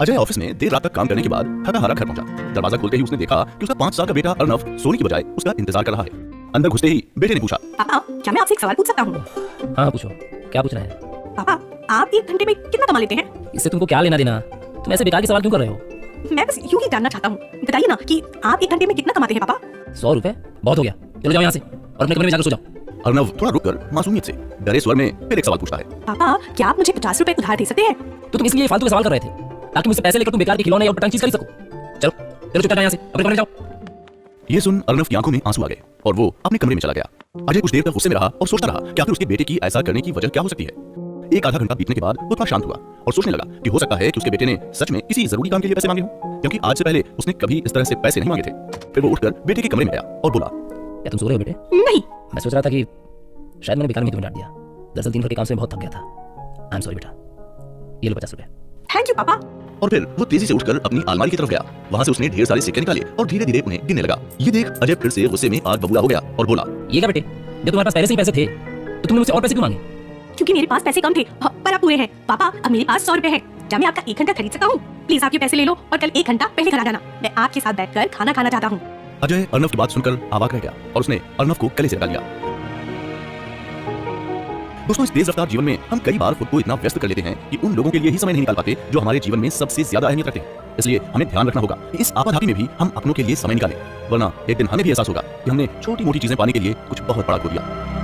Ajay office में देर रात तक काम करने के बाद थका हारा घर पहुंचा। दरवाजा खोलते ही उसने देखा कि उसका 5 साल का बेटा अर्नव सोने की बजाय उसका इंतजार कर रहा है। अंदर घुसते ही बेटे ने पूछा, पापा क्या मैं आपसे एक सवाल पूछ सकता हूँ? हाँ पूछो, क्या पूछना है? पापा आप 1 घंटे में कितना कमा लेते हैं? इससे तुमको क्या लेना देना? तुम ऐसे बेकार के सवाल क्यों कर रहे हो? मैं बस यूं ही जानना चाहता हूँ। बताइए ना कि आप 1 घंटे में कितना कमाते हैं पापा? 100 रुपए बहुत हो गया, चलो जाओ यहाँ से और अपने कमरे में जाकर सो जाओ। अर्नव थोड़ा रुककर मासूमियत से डरे स्वर में फिर एक सवाल पूछता है, पापा क्या आप मुझे 50 रुपए उधार दे सकते हैं? तो तुम इसलिए फालतू के सवाल कर रहे थे ताकि मुझसे पैसे लेकर तुम बेकार के खिलौने और पटंग चीज खरीद सको। चलो चलो चुपचाप यहाँ से अपने कमरे में जाओ। ये सुन अर्नव की आंखों में आंसू आ गए और वो अपने कमरे में चला गया। अजय कुछ देर तक गुस्से में रहा और सोचता रहा कि आखिर उसके बेटे की ऐसा करने की वजह क्या हो सकती है। 1 आधा घंटा बीतने के बाद वो थोड़ा शांत हुआ और सोचने लगा कि हो सकता है कि उसके बेटे ने सच में किसी जरूरी काम के लिए पैसे मांगे हों, क्योंकि आज से पहले उसने कभी इस तरह से पैसे नहीं मांगे थे। फिर वो उठकर बेटे के कमरे में गया और बोला, क्या तुम सो रहे हो बेटे? नहीं। मैं सोच रहा था कि शायद मैंने बेकार में तुम्हें डांट दिया। दरअसल दिन भर के काम से मैं बहुत थक गया था। आई एम सॉरी बेटा, ये लो 50 रुपए। थैंक यू पापा। और फिर वो तेजी से उठकर अपनी अलमारी की तरफ गया। वहां से उसने ढेर सारे सिक्के निकाले और धीरे धीरे उन्हें गिनने लगा। ये देख अजय फिर से गुस्से में आग बबूला हो गया और बोला, ये क्या बेटे, जब तुम्हारे पास पहले से ही पैसे थे तो तुमने मुझसे और पैसे क्यों मांगे? क्योंकि मेरे पास पैसे कम थे पर अब पूरे हैं। पापा अब मेरे पास 100 रुपए हैं। क्या मैं आपका 1 घंटा खरीद सकता हूँ? प्लीज आपके पैसे ले लो और कल 1 घंटा पहले घर आ जाना। मैं आपके साथ बैठकर खाना खाना चाहता हूँ। अजय अर्नव की बात सुनकर अवाक रह गया और उसने अर्नव को गले से लगा लिया। दोस्तों, इस तेज रफ्तार जीवन में हम कई बार खुद को इतना व्यस्त कर लेते हैं कि उन लोगों के लिए ही समय नहीं निकाल पाते जो हमारे जीवन में सबसे ज्यादा अहमियत रखते हैं। इसलिए हमें ध्यान रखना होगा कि इस आपाधापी में भी हम अपनों के लिए समय निकालें, वरना एक दिन हमें भी एहसास होगा कि हमने छोटी मोटी चीजें पाने के लिए कुछ बहुत बड़ा खो दिया।